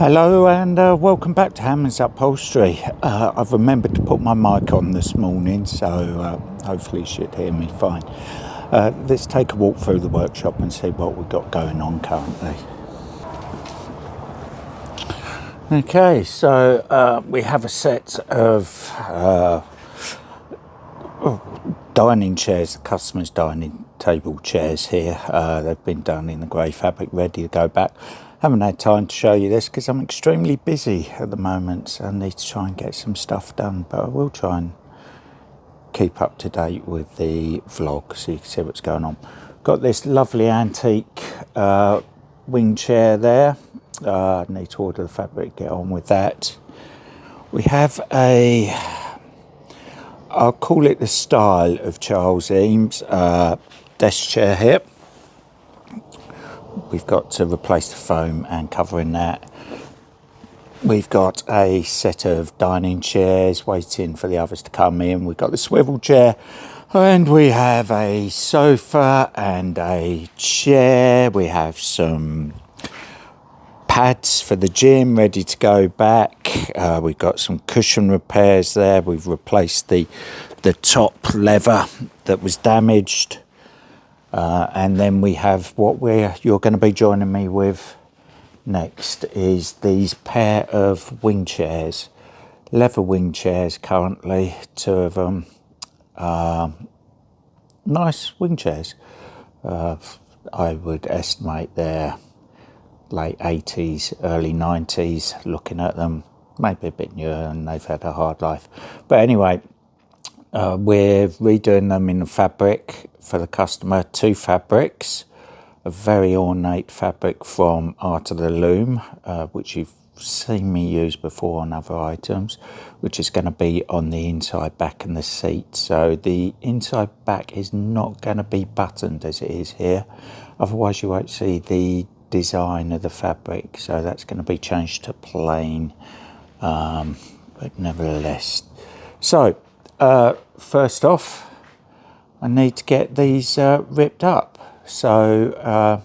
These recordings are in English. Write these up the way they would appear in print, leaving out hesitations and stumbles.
Hello and welcome back to Hammond's Upholstery. I've remembered to put my mic on this morning, so hopefully you should hear me fine. Let's take a walk through the workshop and see what we've got going on currently. Okay, so we have a set of dining chairs, the customer's dining table chairs here. They've been done in the grey fabric, ready to go back. Haven't had time to show you this because I'm extremely busy at the moment, so I need to try and get some stuff done, but I will try and keep up to date with the vlog so you can see what's going on. Got this lovely antique wing chair there. I need to order the fabric, get on with that. We have I'll call it the style of Charles Eames desk chair here. We've got to replace the foam and covering that. We've got a set of dining chairs waiting for the others to come in. We've got the swivel chair and we have a sofa and a chair. We have some pads for the gym ready to go back. We've got some cushion repairs there. We've replaced the top lever that was damaged. And then we have what you're going to be joining me with next is these pair of wing chairs, leather wing chairs currently, two of them. Nice wing chairs. I would estimate they're late 80s, early 90s, looking at them, maybe a bit newer and they've had a hard life. But anyway, we're redoing them in fabric for the customer, two fabrics, a very ornate fabric from Art of the Loom, which you've seen me use before on other items, which is going to be on the inside back and the seat. So the inside back is not going to be buttoned as it is here, otherwise you won't see the design of the fabric, so that's going to be changed to plain, but nevertheless. So first off, I need to get these ripped up, so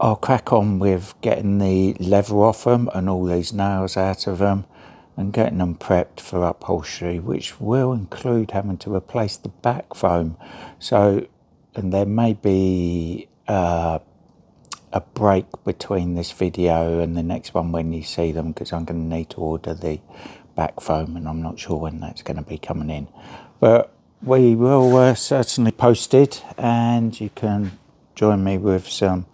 I'll crack on with getting the leather off them and all these nails out of them and getting them prepped for upholstery, which will include having to replace the back foam. So, and there may be a break between this video and the next one when you see them, because I'm going to need to order the back foam and I'm not sure when that's going to be coming in, but we will certainly post it and you can join me with some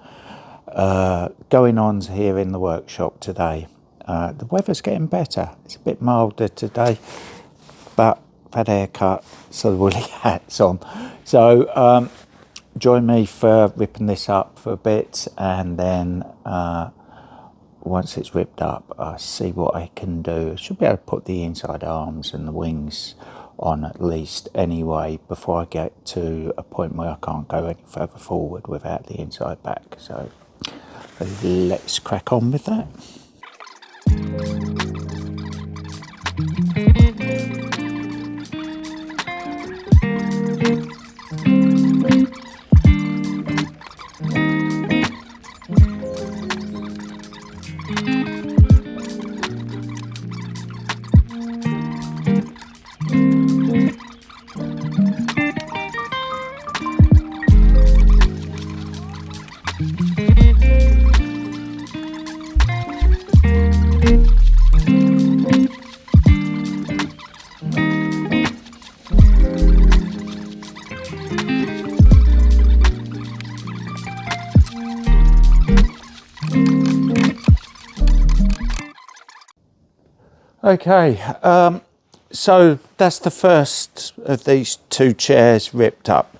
going ons here in the workshop today. The weather's getting better, it's a bit milder today, but I've had a haircut, so the woolly hat's on. So join me for ripping this up for a bit, and then once it's ripped up, I'll see what I can do. I should be able to put the inside arms and the wings on at least anyway, before I get to a point where I can't go any further forward without the inside back. So let's crack on with that. Okay, so that's the first of these two chairs ripped up.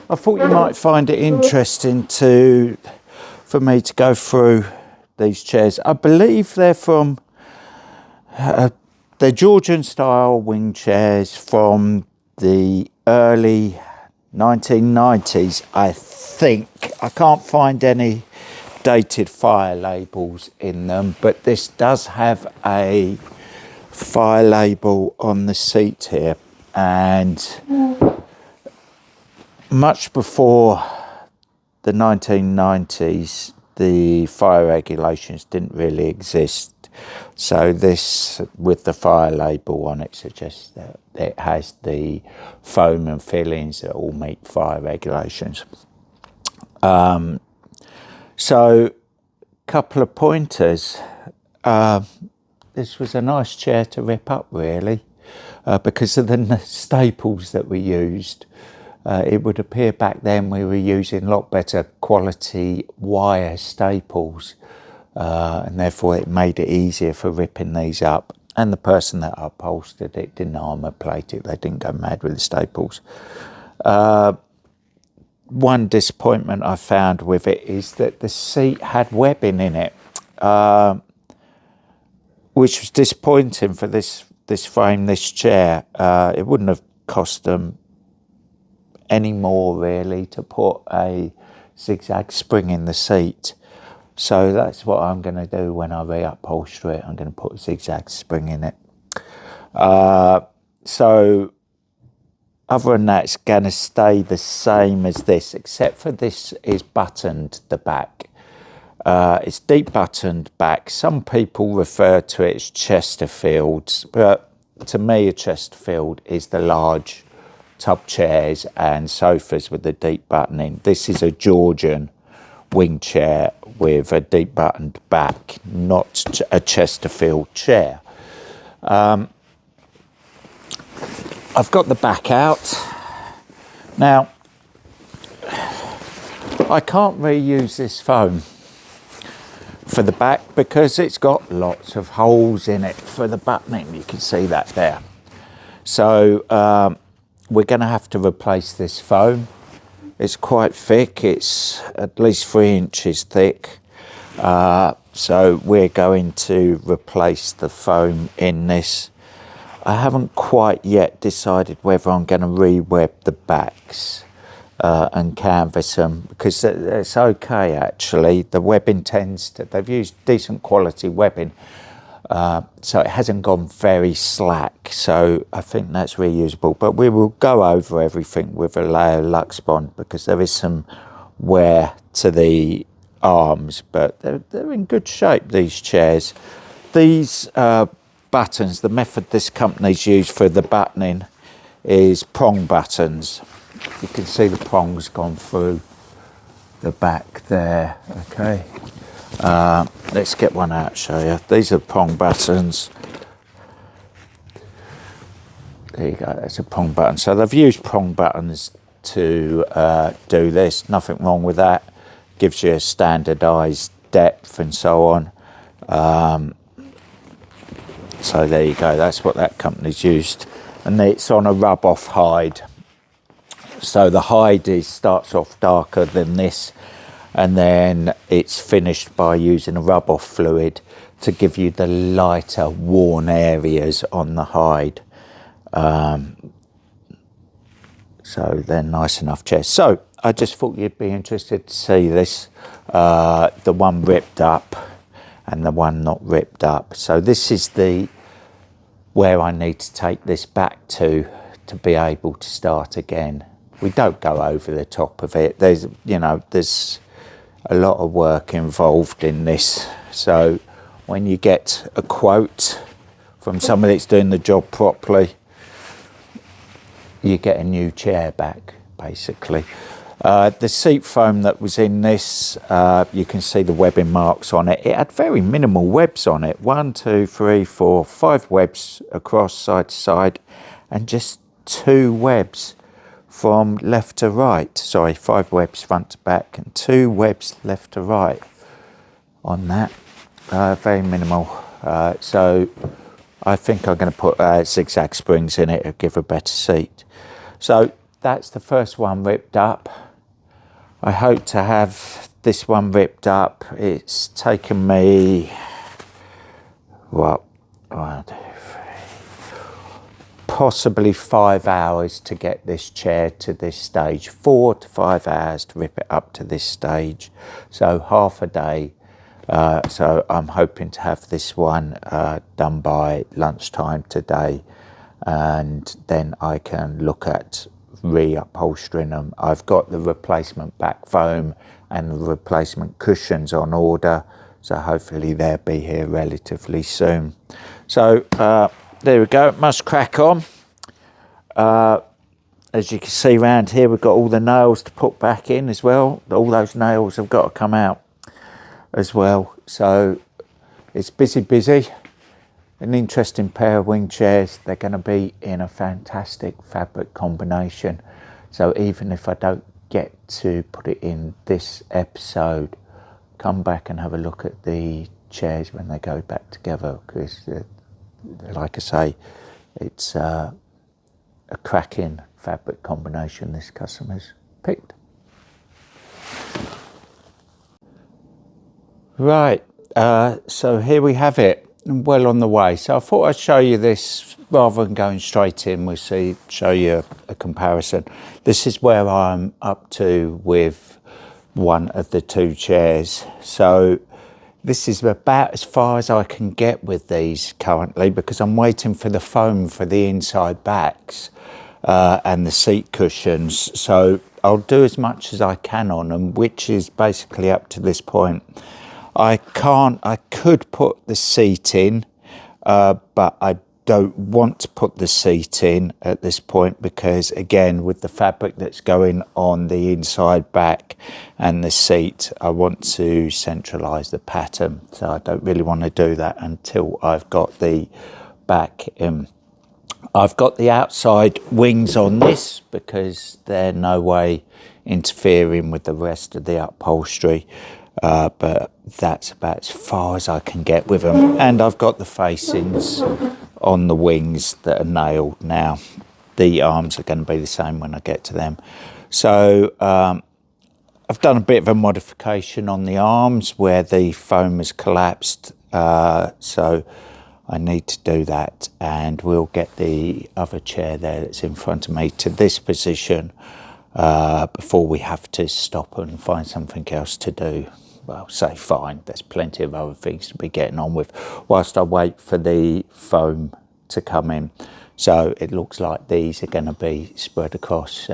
I thought you might find it interesting for me to go through these chairs. I believe they're from they're Georgian style wing chairs from the early 1990s, I think. I can't find any dated fire labels in them, but this does have a fire label on the seat here, and much before the 1990s the fire regulations didn't really exist. So this, with the fire label on it, suggests that it has the foam and fillings that all meet fire regulations. So, couple of pointers. This was a nice chair to rip up, really, because of the staples that we used. It would appear back then we were using a lot better quality wire staples, and therefore it made it easier for ripping these up. And the person that upholstered it didn't armour plate it, they didn't go mad with the staples. One disappointment I found with it is that the seat had webbing in it, which was disappointing for this frame, this chair. It wouldn't have cost them any more really to put a zigzag spring in the seat. So that's what I'm going to do when I reupholster it. I'm going to put a zigzag spring in it. So other than that, it's going to stay the same as this, except for this is buttoned, the back. It's deep buttoned back. Some people refer to it as Chesterfields, but to me a Chesterfield is the large tub chairs and sofas with the deep buttoning. This is a Georgian wing chair with a deep buttoned back, not a Chesterfield chair. I've got the back out. Now, I can't reuse this foam for the back because it's got lots of holes in it for the buttoning. You can see that there. So we're going to have to replace this foam. It's quite thick. It's at least 3 inches thick. So we're going to replace the foam in this. I haven't quite yet decided whether I'm going to re-web the backs and canvas them, because it's okay actually. The webbing they've used decent quality webbing, so it hasn't gone very slack, so I think that's reusable. But we will go over everything with a layer of Lux Bond because there is some wear to the arms, but they're in good shape, these chairs. These buttons, the method this company's used for the buttoning is prong buttons. You can see the prongs gone through the back there. Okay, let's get one out, show you. These are prong buttons. There you go, that's a prong button. So they've used prong buttons to do this. Nothing wrong with that. Gives you a standardized depth and so on. So there you go, that's what that company's used. And it's on a rub-off hide. So the hide starts off darker than this, and then it's finished by using a rub-off fluid to give you the lighter, worn areas on the hide. So they're nice enough chairs. So I just thought you'd be interested to see this, the one ripped up and the one not ripped up. So this is where I need to take this back to be able to start again. We don't go over the top of it. There's a lot of work involved in this. So when you get a quote from somebody that's doing the job properly, you get a new chair back, basically. The seat foam that was in this, you can see the webbing marks on it. It had very minimal webs on it. 1, 2, 3, 4, 5 webs across side to side, and just 2 webs from left to right. Sorry, 5 webs front to back and 2 webs left to right on that. Very minimal. So I think I'm going to put zigzag springs in it to give a better seat. So that's the first one ripped up. I hope to have this one ripped up. It's taken me, what, 1, 2, 3, possibly 5 hours to get this chair to this stage. 4 to 5 hours to rip it up to this stage. So half a day. So I'm hoping to have this one done by lunchtime today, and then I can look at re-upholstering them. I've got the replacement back foam and the replacement cushions on order. So hopefully they'll be here relatively soon. So there we go, it must crack on. As you can see around here, we've got all the nails to put back in as well. All those nails have got to come out as well. So it's busy. An interesting pair of wing chairs. They're going to be in a fantastic fabric combination. So even if I don't get to put it in this episode, come back and have a look at the chairs when they go back together, because like I say, it's a cracking fabric combination this customer's picked. Right, so here we have it, well on the way. So I thought I'd show you this rather than going straight in. We'll show you a comparison. This is where I'm up to with one of the two chairs. So this is about as far as I can get with these currently, because I'm waiting for the foam for the inside backs and the seat cushions. So I'll do as much as I can on them, which is basically up to this point. I could put the seat in, but I don't want to put the seat in at this point, because again, with the fabric that's going on the inside back and the seat, I want to centralize the pattern. So I don't really want to do that until I've got the back in. I've got the outside wings on this because they're no way interfering with the rest of the upholstery. But that's about as far as I can get with them. And I've got the facings on the wings that are nailed now. The arms are going to be the same when I get to them. So I've done a bit of a modification on the arms where the foam has collapsed. So I need to do that, and we'll get the other chair there that's in front of me to this position before we have to stop and find something else to do. Well, say fine, there's plenty of other things to be getting on with whilst I wait for the foam to come in. So it looks like these are going to be spread across 2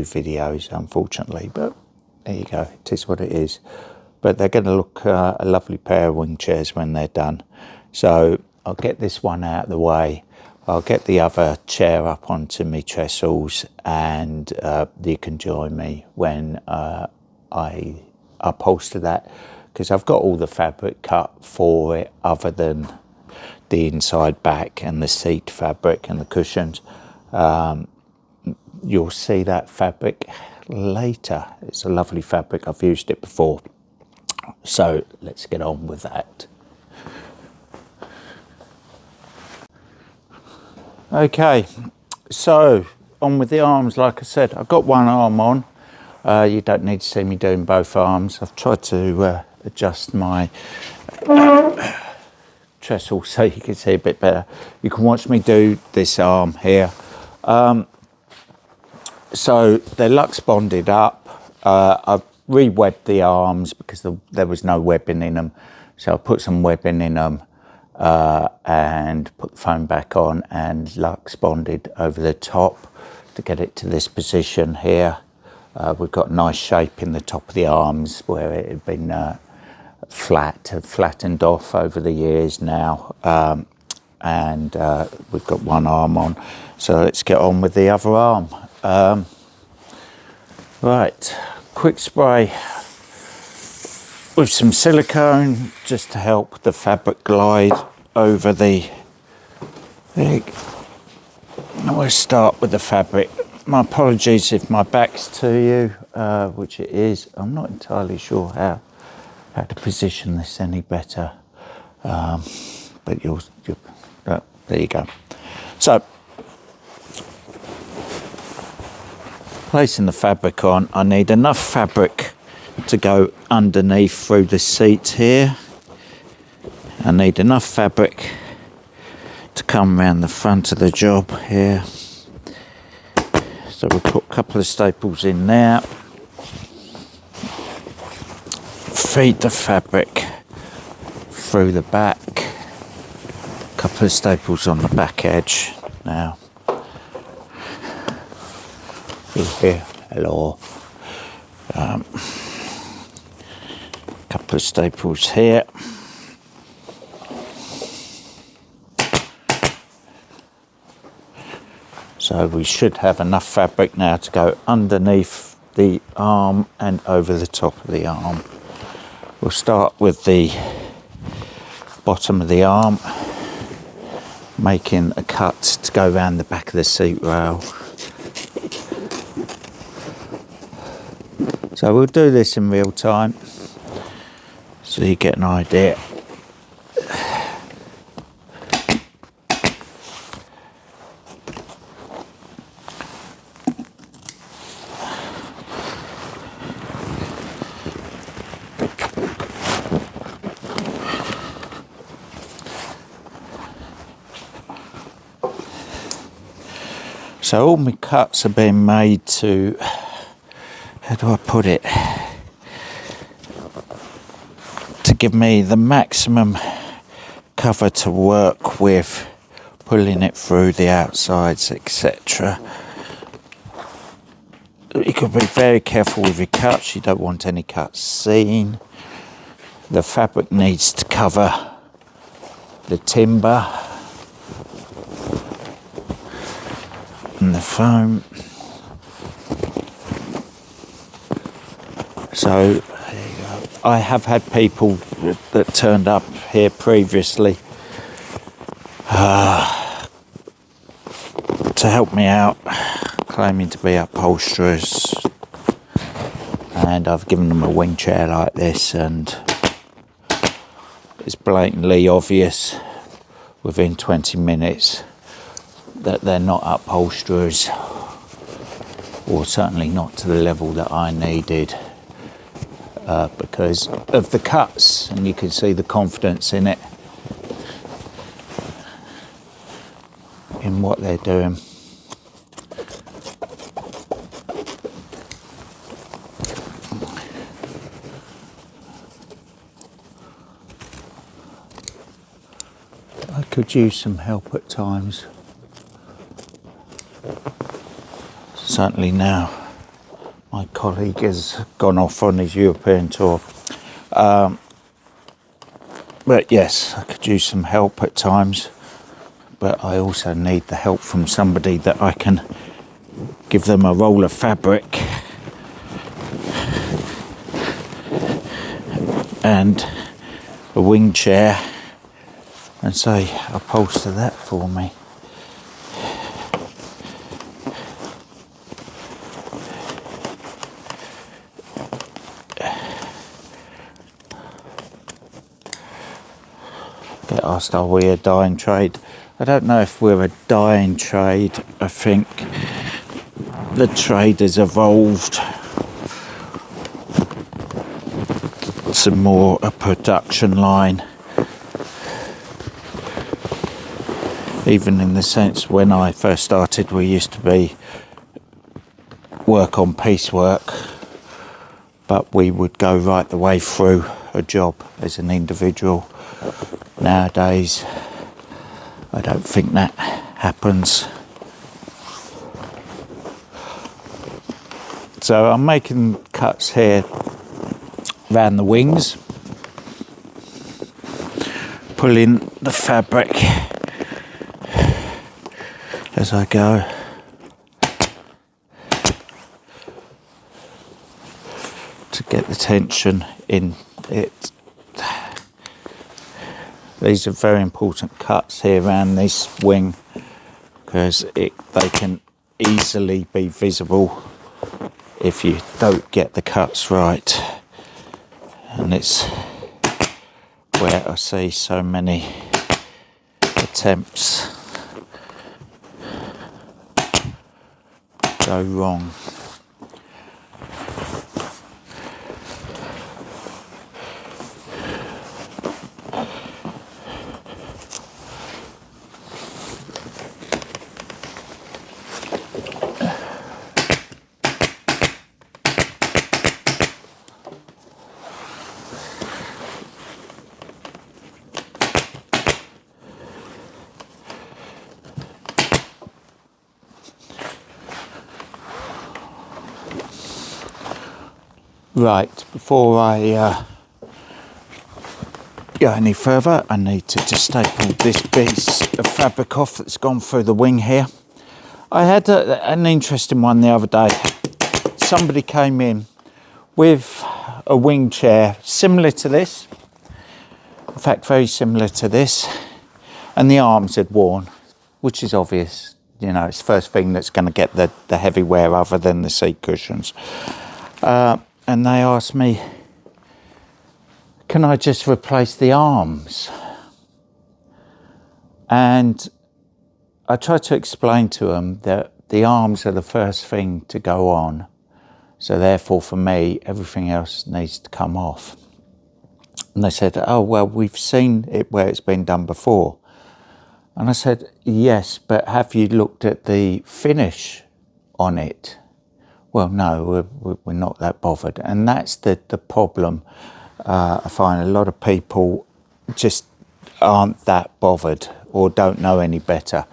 videos, unfortunately, but there you go, it is what it is. But they're going to look a lovely pair of wing chairs when they're done. So I'll get this one out of the way. I'll get the other chair up onto my trestles, and you can join me when I upholster that, because I've got all the fabric cut for it other than the inside back and the seat fabric and the cushions. You'll see that fabric later. It's a lovely fabric, I've used it before. So let's get on with that. Okay, so on with the arms. Like I said, I've got one arm on. You don't need to see me doing both arms. I've tried to adjust my trestle so you can see a bit better. You can watch me do this arm here. So they're Lux bonded up. I've re-webbed the arms because there was no webbing in them. So I put some webbing in them and put the foam back on and Lux bonded over the top to get it to this position here. We've got a nice shape in the top of the arms where it had been flattened off over the years now. And we've got one arm on. So let's get on with the other arm. Right, quick spray with some silicone just to help the fabric glide over the leg. We'll start with the fabric. My apologies if my back's to you, which it is. I'm not entirely sure how to position this any better, but there you go. So, placing the fabric on, I need enough fabric to go underneath through the seat here. I need enough fabric to come around the front of the job here. So we'll put a couple of staples in there. Feed the fabric through the back. A couple of staples on the back edge now. Through here, hello. gaffer staples here. So we should have enough fabric now to go underneath the arm and over the top of the arm. We'll start with the bottom of the arm, making a cut to go around the back of the seat rail. So we'll do this in real time so you get an idea. So all my cuts are being made to, how do I put it, to give me the maximum cover to work with, pulling it through the outsides, etc. You could be very careful with your cuts, you don't want any cuts seen. The fabric needs to cover the timber and the foam. So there you go. I have had people that turned up here previously to help me out, claiming to be upholsterers, and I've given them a wing chair like this, and it's blatantly obvious within 20 minutes that they're not upholsterers, or certainly not to the level that I needed, because of the cuts, and you can see the confidence in it, in what they're doing. I could use some help at times. Certainly now my colleague has gone off on his European tour. But yes, I could use some help at times, but I also need the help from somebody that I can give them a roll of fabric and a wing chair and say, upholster that for me. Get asked, are we a dying trade? I don't know if we're a dying trade. I think the trade has evolved to more a production line. Even in the sense, when I first started, we used to be work on piecework, but we would go right the way through a job as an individual. Nowadays, I don't think that happens. So I'm making cuts here around the wings, pulling the fabric as I go. To get the tension in it. These are very important cuts here around this wing, because they can easily be visible if you don't get the cuts right. And it's where I see so many attempts go wrong. Right, before I go any further, I need to just staple this piece of fabric off that's gone through the wing here. I had an interesting one the other day. Somebody came in with a wing chair similar to this, in fact very similar to this, and the arms had worn, which is obvious. You know, it's the first thing that's going to get the heavy wear other than the seat cushions. And they asked me, can I just replace the arms? And I tried to explain to them that the arms are the first thing to go on. So therefore, for me, everything else needs to come off. And they said, oh, well, we've seen it where it's been done before. And I said, yes, but have you looked at the finish on it? Well, no, we're not that bothered. And that's the problem. I find a lot of people just aren't that bothered or don't know any better.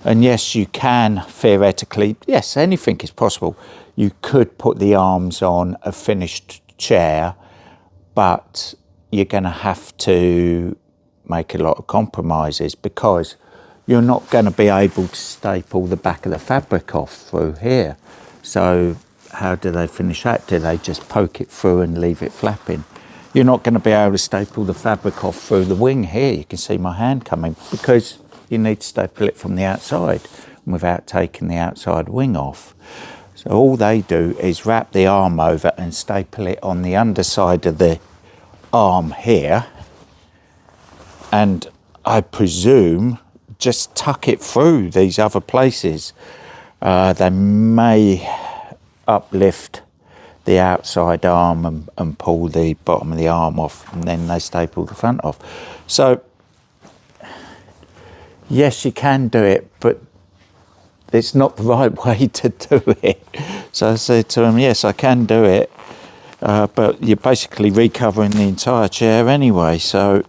And yes, you can theoretically, yes, anything is possible. You could put the arms on a finished chair, but you're going to have to make a lot of compromises because you're not going to be able to staple the back of the fabric off through here. So how do they finish that? Do they just poke it through and leave it flapping? You're not going to be able to staple the fabric off through the wing here. You can see my hand coming because you need to staple it from the outside without taking the outside wing off. So all they do is wrap the arm over and staple it on the underside of the arm here. And I presume just tuck it through these other places. They may uplift the outside arm and pull the bottom of the arm off, and then they staple the front off. So yes, you can do it, but it's not the right way to do it. So I said to him, yes, I can do it, but you're basically recovering the entire chair anyway. So,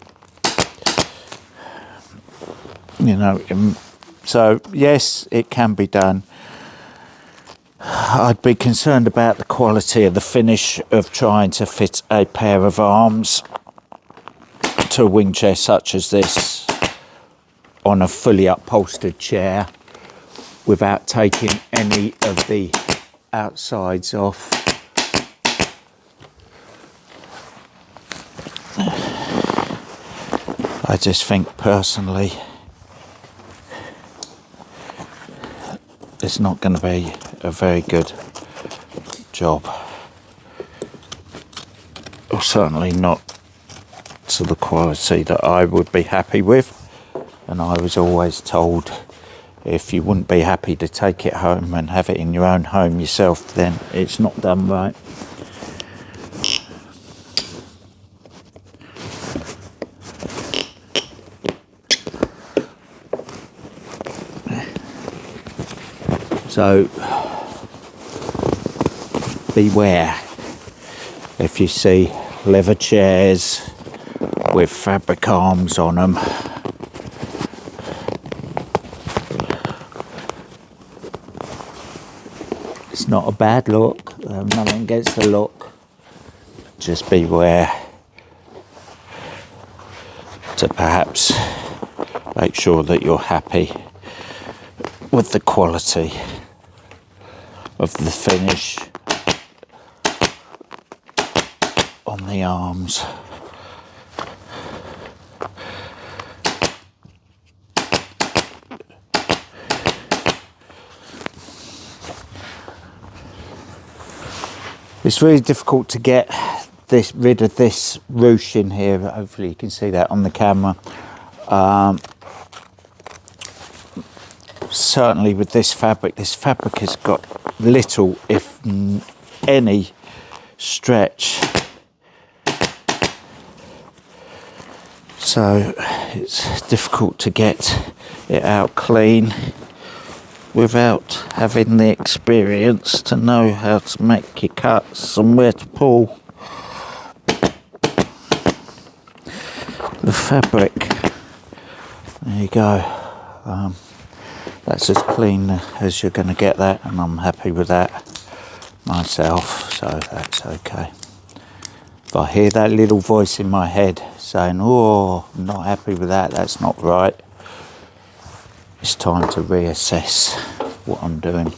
you know, so yes, it can be done. I'd be concerned about the quality of the finish of trying to fit a pair of arms to a wing chair such as this on a fully upholstered chair without taking any of the outsides off. I just think personally it's not going to be a very good job, or certainly not to the quality that I would be happy with. And I was always told if you wouldn't be happy to take it home and have it in your own home yourself, then it's not done right. So beware if you see leather chairs with fabric arms on them. It's not a bad look, nothing against the look. Just beware to perhaps make sure that you're happy with the quality of the finish on the arms. It's really difficult to get rid of this ruching here. Hopefully you can see that on the camera. Certainly with this fabric has got little, if any, stretch. So it's difficult to get it out clean without having the experience to know how to make your cuts and where to pull. The fabric, there you go. That's as clean as you're going to get that, and I'm happy with that myself, so that's okay. I hear that little voice in my head saying, oh, I'm not happy with that, that's not right, it's time to reassess what I'm doing.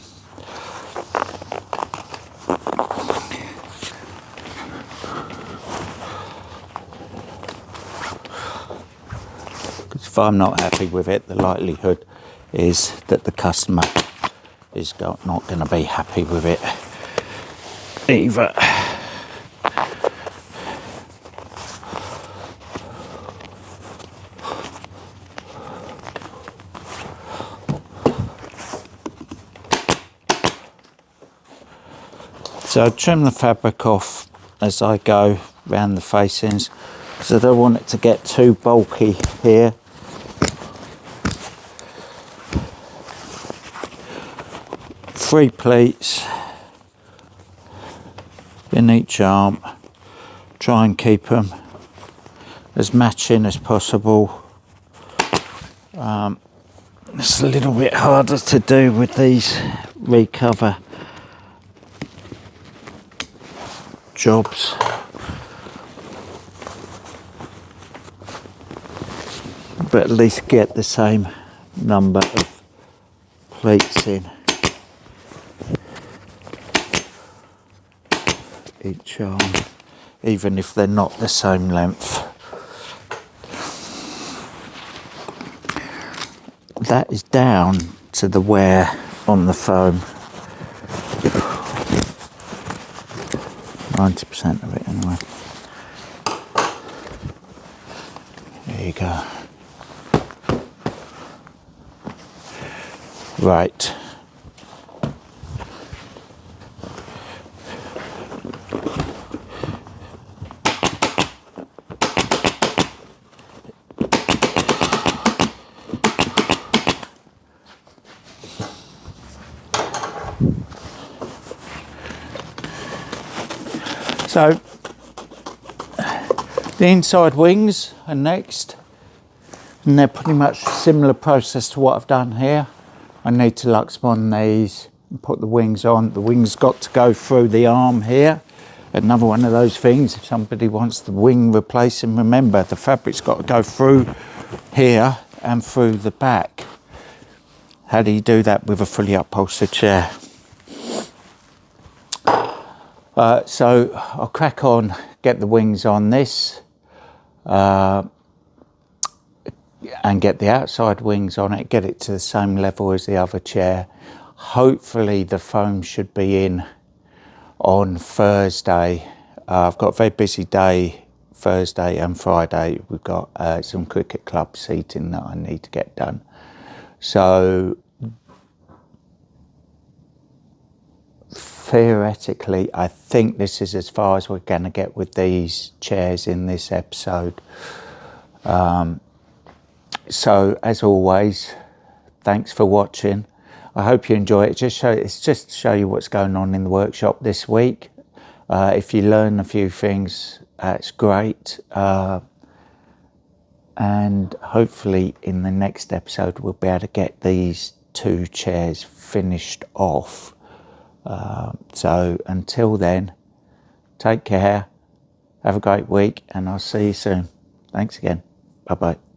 Because if I'm not happy with it, the likelihood is that the customer is not going to be happy with it either. So I trim the fabric off as I go round the facings, because I don't want it to get too bulky here. Three pleats in each arm. Try and keep them as matching as possible. It's a little bit harder to do with these recover jobs. But at least get the same number of pleats in each arm, even if they're not the same length. That is down to the wear on the foam. 90% of it anyway. There you go. Right. So the inside wings are next, and they're pretty much a similar process to what I've done here. I need to Luxmon these and put the wings on. The wings got to go through the arm here. Another one of those things, if somebody wants the wing replacing, remember the fabric's got to go through here and through the back. How do you do that with a fully upholstered chair? So I'll crack on, get the wings on this, and get the outside wings on it, get it to the same level as the other chair. Hopefully the foam should be in on Thursday. I've got a very busy day, Thursday and Friday. We've got some cricket club seating that I need to get done. So theoretically, I think this is as far as we're going to get with these chairs in this episode. So as always, thanks for watching. I hope you enjoy it. It's just to show you what's going on in the workshop this week. If you learn a few things, it's great. And hopefully in the next episode, we'll be able to get these two chairs finished off. So until then, take care, have a great week, and I'll see you soon. Thanks again. Bye-bye.